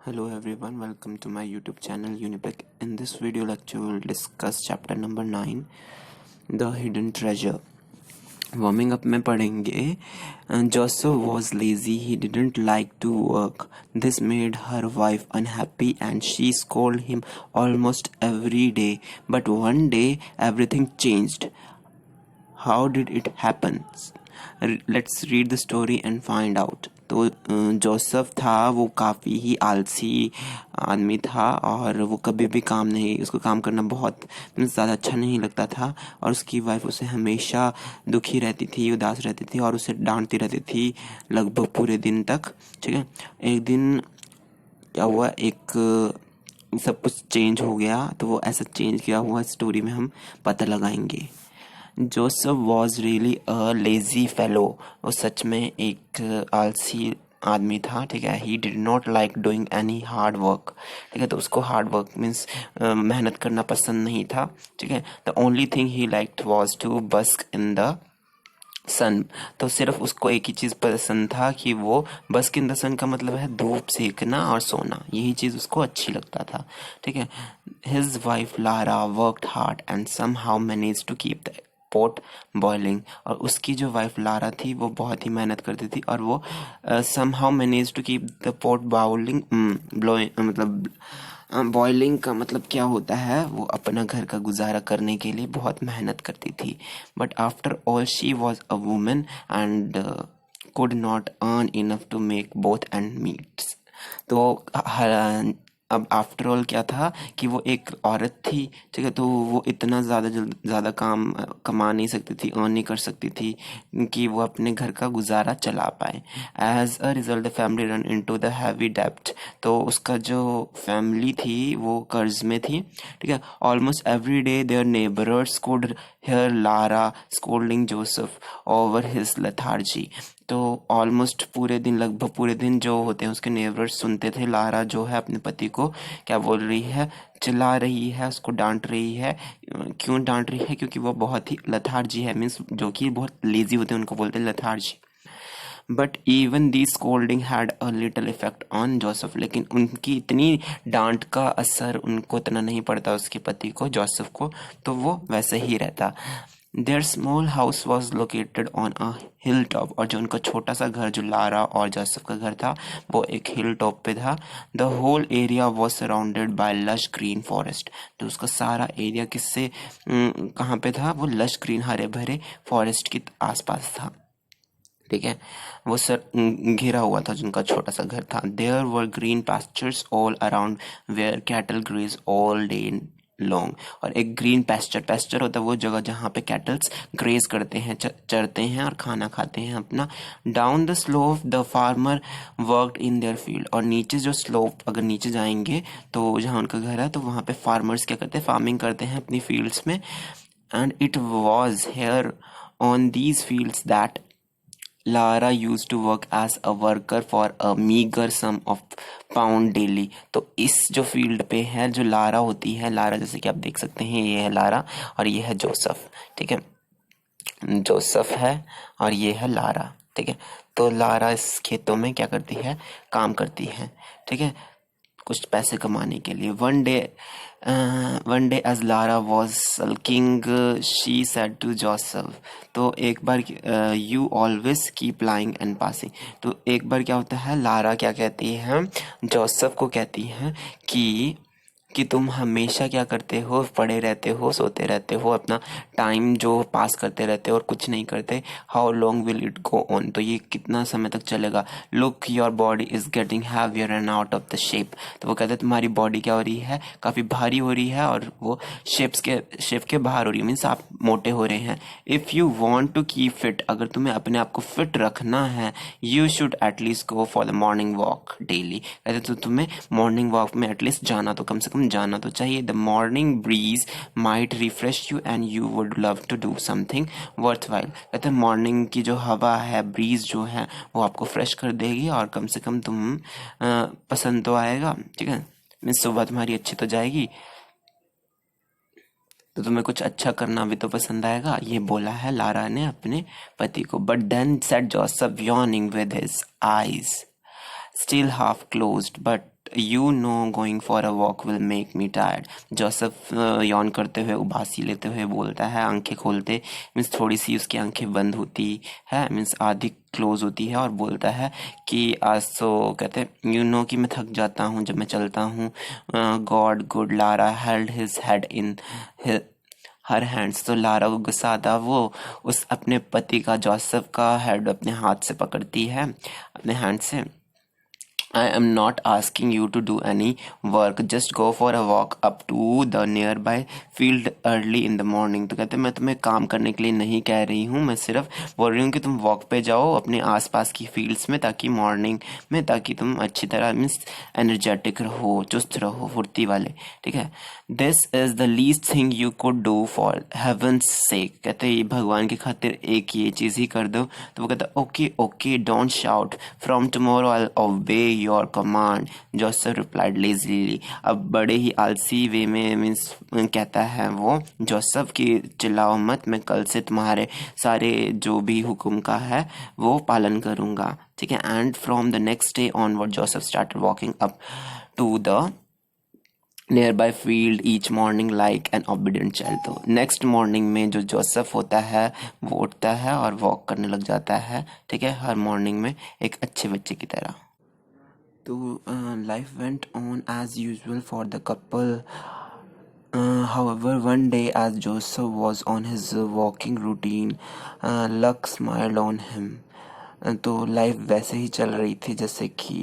Hello everyone, welcome to my YouTube channel Unipic. In this video lecture, we will discuss chapter number 9, The Hidden Treasure. Warming up में पढ़ेंगे Joseph was lazy, he didn't like to work. This made her wife unhappy and she scolded him almost every day. But one day, everything changed. How did it happen? Let's read the story and find out. तो Joseph था, वो काफ़ी ही आलसी आदमी था और वो कभी भी उसको काम करना बहुत ज़्यादा अच्छा नहीं लगता था। और उसकी वाइफ उसे हमेशा दुखी रहती थी, उदास रहती थी और उसे डांटती रहती थी लगभग पूरे दिन तक। ठीक है, एक दिन क्या हुआ, सब कुछ चेंज हो गया। तो वो ऐसा चेंज किया हुआ स्टोरी में हम पता लगाएंगे। Joseph was really a lazy fellow, वो सच में एक आलसी आदमी था। ठीक है, he did not like doing any hard work. ठीक है, तो उसको हार्ड वर्क मीन्स मेहनत करना पसंद नहीं था। ठीक है, the only thing he liked was to bask in the सन। तो सिर्फ उसको एक ही चीज़ पसंद था कि वो बस्क इन द सन का मतलब है धूप सेकना और सोना, यही चीज़ उसको अच्छी लगता था। ठीक है, his wife Lara worked hard and somehow manage to keep the pot boiling. और उसकी जो वाइफ लारा थी वो बहुत ही मेहनत करती थी और वो somehow manage to keep the pot boiling blowing मतलब बॉइलिंग का मतलब क्या होता है, वो अपना घर का गुजारा करने के लिए बहुत मेहनत करती थी। But after all she was a women and could not earn enough to make both ends meet. तो अब आफ्टर ऑल क्या था कि वो एक औरत थी। ठीक है, तो वो इतना ज़्यादा काम कमा नहीं सकती थी, अर्न नहीं कर सकती थी कि वो अपने घर का गुजारा चला पाए। As a result the family run into the heavy डेब्ट। तो उसका जो फैमिली थी वो कर्ज में थी। ठीक है, almost every day their neighbours could hear Lara scolding Joseph over his lethargy. तो ऑलमोस्ट लगभग पूरे दिन जो होते हैं उसके नेबर्स सुनते थे लारा जो है अपने पति को क्या बोल रही है, चिल्ला रही है, उसको डांट रही है। क्यों डांट रही है? क्योंकि वो बहुत ही लथार्जी है, मीन्स जो कि बहुत लेजी होते हैं उनको बोलते हैं lethargy. But even the scolding had a little effect on Joseph. लेकिन उनकी इतनी डांट का असर उनको इतना नहीं पड़ता उसके पति को, जोसेफ को, तो वो वैसे ही रहता। Their small house was located on a hilltop. और जो उनका छोटा सा घर, जो लारा और जोसेफ का घर था, वो एक हिल टॉप पे था। The whole area was surrounded by lush green forest. तो उसका सारा एरिया कहाँ पे था? वो लश ग्रीन हरे भरे फॉरेस्ट के आसपास था। ठीक है, वो घिरा हुआ था जिनका छोटा सा घर था। There were green pastures all around where cattle graze all day long. और एक ग्रीन पैस्चर होता है वो जगह जहाँ पे कैटल्स ग्रेज करते हैं, चरते हैं और खाना खाते हैं अपना। Down the slope the farmer worked in their field. और नीचे जो स्लोप, अगर नीचे जाएंगे तो जहाँ उनका घर है, तो वहाँ पे फार्मर्स क्या करते हैं, फार्मिंग करते हैं अपनी फील्ड्स में। And it was here on these fields that Lara used to work as a worker for a meager sum of pound daily। तो इस जो फील्ड पे है, जो लारा होती है, लारा जैसे कि आप देख सकते हैं, ये है लारा और ये है जोसेफ। ठीक है, जोसेफ है और ये है लारा। ठीक है, तो लारा इस खेतों में क्या करती है, काम करती है। ठीक है, कुछ पैसे कमाने के लिए। One day as Lara was sulking she said to Joseph. तो एक बार you always keep lying and passing. तो एक बार क्या होता है, लारा क्या कहती है, जोसेफ को कहती है कि तुम हमेशा क्या करते हो, पड़े रहते हो, सोते रहते हो, अपना टाइम जो पास करते रहते हो और कुछ नहीं करते। How long will it go on? तो ये कितना समय तक चलेगा? Look your body is getting heavier and out of the shape. तो वो कहते हैं तुम्हारी बॉडी क्या हो रही है, काफ़ी भारी हो रही है और वो शेप के बाहर हो रही है, मीन्स आप मोटे हो रहे हैं। If you want to keep fit, अगर तुम्हें अपने आप को फिट रखना है, you should at least go for the morning walk daily. कहते तो तुम्हें मॉर्निंग वॉक में एटलीस्ट जाना तो कम से कम जाना तो चाहिए। The morning breeze might refresh you and you would love to do something worthwhile. कहते हैं मॉर्निंग की जो हवा है, ब्रीज जो है, वो आपको फ्रेश कर देगी और कम से कम तुम पसंद तो आएगा। ठीक है, मीन्स सुबह तुम्हारी अच्छी तो जाएगी, तो तुम्हें कुछ अच्छा करना भी तो पसंद आएगा। ये बोला है लारा ने अपने पति को। But then said Joseph yawning with his eyes still half closed, but you know going for a walk will make me tired. Joseph यौन करते हुए उबासी लेते हुए बोलता है, आंखें खोलते मीन्स थोड़ी सी उसकी आंखें बंद होती है, मीन्स आधी क्लोज होती है, और बोलता है कि आज तो कहते हैं यू नो कि मैं थक जाता हूँ जब मैं चलता हूँ. God good Lara held his head in her hands. तो लारा को गुस्सा आता, वो उस अपने पति का जोसेफ का हेड अपने हाथ से पकड़ती है, अपने हैंड से. I am not asking you to do any work. Just go for a walk up to the nearby field early in the morning. तो कहते हैं मैं तुम्हें काम करने के लिए नहीं कह रही हूँ, मैं सिर्फ बोल रही हूँ कि तुम वॉक पे जाओ अपने आसपास की फील्ड्स में, ताकि मॉर्निंग में, ताकि तुम अच्छी तरह मीन्स एनर्जेटिक रहो, चुस्त रहो, फुर्ती वाले. ठीक है. This is the least thing you could do for heaven's sake. कहते हैं भगवान की खातिर एक ये चीज़ ही कर दो. तो वो कहता है okay okay don't shout, from tomorrow I ओबे your command. Joseph replied lazily. अब बड़े ही आलसी वे में मीन्स कहता है वो जोसेफ की चिल्लाओ मत, मैं कल से तुम्हारे सारे जो भी हुक्म का है वो पालन करूँगा. ठीक है. And from the next day onward Joseph started walking up to the near field each morning like an obedient child. तो नेक्स्ट मॉर्निंग में जो जोसेफ होता है वो उठता है और वॉक करने लग जाता है. ठीक है. हर मॉर्निंग में एक अच्छे बच्चे की तरह. तो life went on as usual for the couple. However, one day as Joseph was on his walking routine, luck smiled on him. तो लाइफ वैसे ही चल रही थी जैसे कि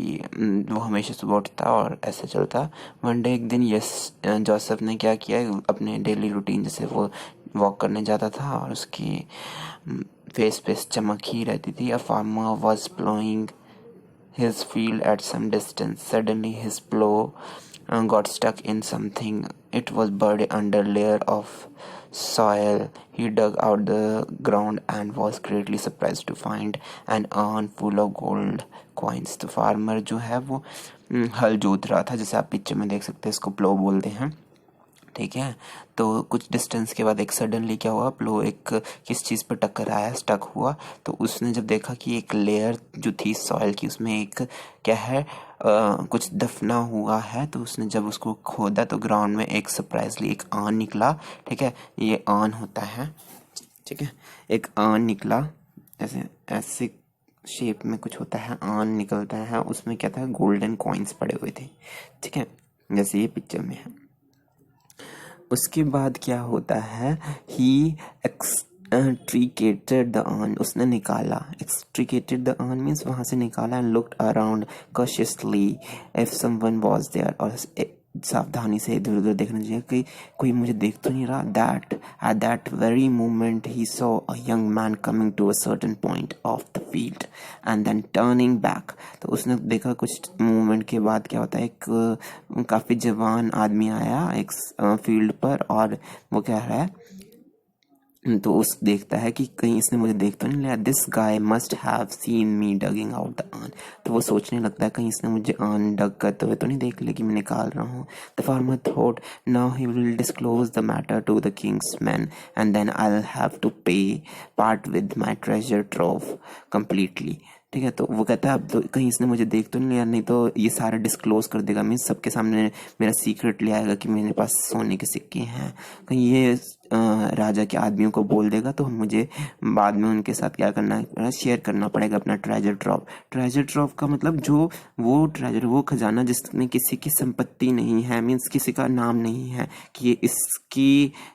वो हमेशा सुबह उठता और ऐसे चलता. वन डे एक दिन जोसेफ ने क्या किया, अपने डेली रूटीन जैसे वो वॉक करने जाता था और उसकी फेस पे चमक ही रहती थी. A farmer was ploughing his field at some distance. Suddenly his plow got stuck in something. It was buried under layer of soil. He dug out the ground and was greatly surprised to find an urn full of gold coins. तो farmer जो है वो हल जोत रहा था, जैसे आप पिक्चर में देख सकते हैं, इसको प्लो बोलते हैं. ठीक है. तो कुछ डिस्टेंस के बाद एक सडनली क्या हुआ, प्लो एक किस चीज़ पर टक्कर आया, स्टक हुआ. तो उसने जब देखा कि एक लेयर जो थी सॉइल की उसमें एक क्या है कुछ दफना हुआ है, तो उसने जब उसको खोदा तो ग्राउंड में एक सरप्राइजली एक आन निकला. ठीक है. ये आन होता है. ठीक है. एक आन निकला, ऐसे ऐसे शेप में कुछ होता है, आन निकलता है. उसमें क्या था, गोल्डन कॉइन्स पड़े हुए थे. ठीक है. जैसे ये पिक्चर में है. उसके बाद क्या होता है, ही एक्सट्रीकेटेड द अर्न. उसने निकाला, एक्सट्रीकेटेड द अर्न मीन्स वहाँ से निकाला. And looked around cautiously if someone was there. और सावधानी से इधर उधर देखना चाहिए कि कोई मुझे देख तो नहीं रहा. That at that very moment he saw a young man coming to a certain point of the field and then turning back. तो उसने देखा कुछ मूवमेंट के बाद क्या होता है, एक काफ़ी जवान आदमी आया एक फील्ड पर, और वो कह रहा है, तो उस देखता है कि कहीं इसने मुझे देख तो नहीं लिया. This guy must have seen me डगिंग out the earn. तो वो सोचने लगता है कहीं इसने मुझे अर्न डग करते हुए तो नहीं देख लिया कि मैं निकाल रहा हूँ. The farmer thought now he will disclose the matter to the king's man and then I will have to pay part with my treasure trove completely. ठीक है. तो वो कहता है अब तो कहीं इसने मुझे देख तो नहीं लिया, नहीं तो ये सारा डिस्क्लोज कर देगा, मीन्स सबके सामने मेरा सीक्रेट ले आएगा कि मेरे पास सोने के सिक्के हैं. कहीं ये राजा के आदमियों को बोल देगा तो मुझे बाद में उनके साथ क्या करना है, शेयर करना पड़ेगा अपना ट्रेजर ट्रॉव. ट्रेजर ट्रॉव का मतलब जो वो ट्रेजर, वो खजाना जिसमें किसी की संपत्ति नहीं है, मीन्स किसी का नाम नहीं है कि ये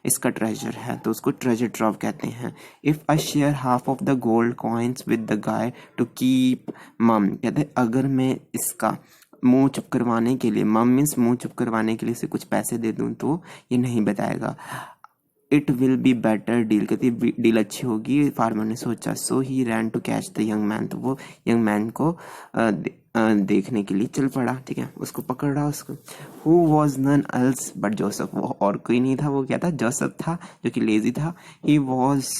इसका ट्रेजर है, तो उसको ट्रेजर ट्रॉव कहते हैं. If I share half of the gold coins with the guy to keep mum. कहते अगर मैं इसका मुंह चुप करवाने के लिए, मम मीन्स मुंह चुप करवाने के लिए से कुछ पैसे दे दूं तो ये नहीं बताएगा. It will be better deal. कहती डील अच्छी होगी, फार्मर ने सोचा. So he ran to catch the young man. तो वो यंग मैन को देखने के लिए चल पड़ा. ठीक है. उसको पकड़ रहा उसको. Who was none else but Joseph. वो और कोई नहीं था, वो क्या था, जोसेफ था, जो कि लेजी था. He was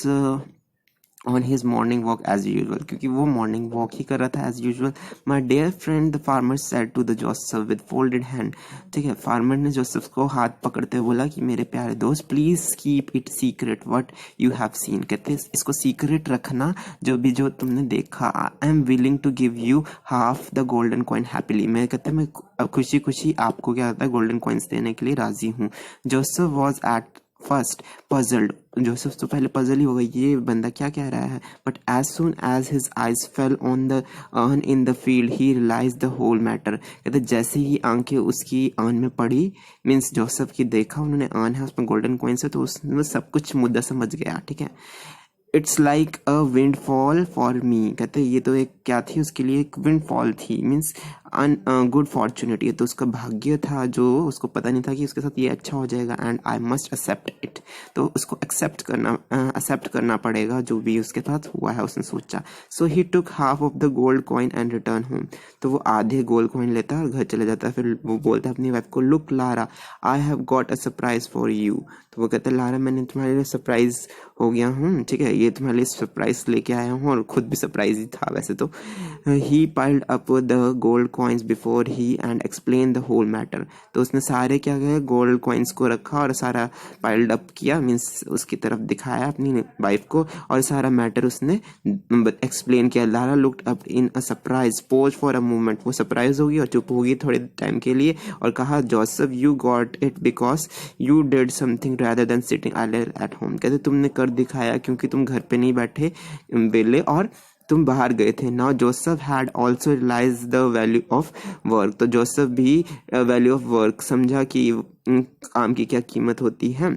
on his morning walk as usual, क्योंकि वो मॉर्निंग वॉक ही कर रहा था as usual. My dear friend the farmer said to the Joseph with folded hand. ठीक है, फार्मर ने जोसेफ को हाथ पकड़ते हुए बोला कि मेरे प्यारे दोस्त please keep it secret what you have seen. कहते इसको सीक्रेट रखना जो तुमने देखा. I am willing to give you half the golden coin happily. मैं कहते मैं खुशी खुशी आपको क्या होता है गोल्डन कॉइन्स देने के लिए राजी हूँ. Joseph was at first puzzled. Joseph तो पहले पजल ही हो गई, ये बंदा क्या कह रहा है. But as soon as his eyes fell on the urn in the field he realise the whole matter. कहते जैसे ही आंखें उसकी अर्न में पड़ी, मीन्स जोसेफ की देखा उन्होंने अर्न है उसमें गोल्डन कॉइन्स है, तो उसने सब कुछ मुद्दा समझ गया. ठीक है, it's like a wind fall for me. कहते ये तो एक क्या थी उसके लिए, एक विंड फॉल थी, मीन्स गुड फॉर्चुनिटी. तो उसका भाग्य था, जो उसको पता नहीं था कि उसके साथ ये अच्छा हो जाएगा. And I must accept it. तो उसको एक्सेप्ट करना पड़ेगा जो भी उसके साथ हुआ है, उसने सोचा. So he took half of the gold coin and return home. तो वो आधे गोल्ड कॉइन लेता है और घर चले जाता है. फिर वो बोलता है अपनी वाइफ को, look Lara I have got a surprise for you. तो वो कहता है लारा मैंने तुम्हारे लिए सरप्राइज हो गया हूँ. ठीक है, ये तुम्हारे लिए सरप्राइज लेके आया हूँ, और खुद भी सरप्राइज ही था वैसे तो. He piled up the gold coins before he and explain the whole matter. तो उसने सारे क्या गए गोल्ड कॉइन्स को रखा और सारा पाइल्ड अप किया, मीन्स उसकी तरफ दिखाया अपनी वाइफ को, और सारा मैटर उसने एक्सप्लेन किया. Lara looked up in a surprise pose for a moment. वो सरप्राइज होगी और चुप होगी थोड़े टाइम के लिए, और कहा Joseph you got it because you did something rather than sitting idle at home. कहते तुमने कर दिखाया क्योंकि तुम घर पे नहीं बैठे बेले और तुम बाहर गए थे. Now Joseph had also realise the value of work. तो जोसेफ भी वैल्यू ऑफ वर्क समझा कि काम की क्या कीमत होती है,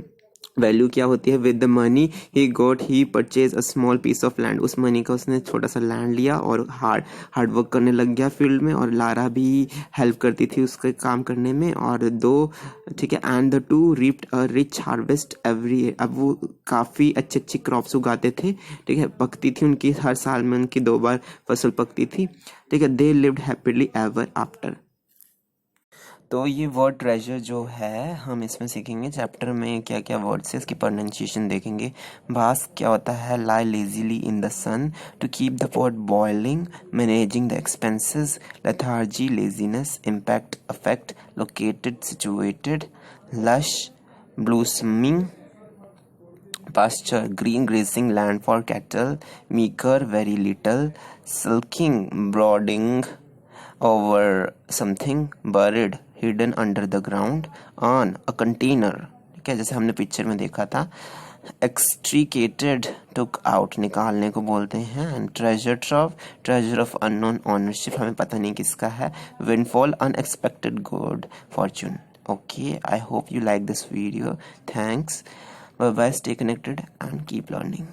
वैल्यू क्या होती है. With the money he got he purchase a small piece of land. उस मनी का उसने छोटा सा लैंड लिया और हार्ड वर्क करने लग गया फील्ड में, और लारा भी हेल्प करती थी उसके काम करने में, और दो ठीक है. And the two reaped a rich harvest every year. अब वो काफ़ी अच्छी क्रॉप्स उगाते थे. ठीक है, पकती थी उनकी हर साल में उनकी 2 बार फसल पकती थी. ठीक है, they lived happily ever after. तो ये वर्ड ट्रेजर जो है हम इसमें सीखेंगे. चैप्टर में क्या क्या वर्ड्स है इसकी प्रोनाउंसिएशन देखेंगे. बास्क क्या होता है, lie lazily in the sun, to keep the pot boiling, managing the expenses, lethargy laziness, impact affect, located situated, lush blossoming, pasture green grazing land for cattle, meager very little, sulking brooding over something, buried hidden under the ground, on a container. ठीक है, जैसे हमने picture में देखा था. एक्सट्रीकेटेड took out निकालने को बोलते हैं. And treasure of unknown ownership, हमें पता नहीं किसका है. Windfall unexpected good Fortune. Okay, I hope you like this video. Thanks. Bye bye. Stay connected and keep learning.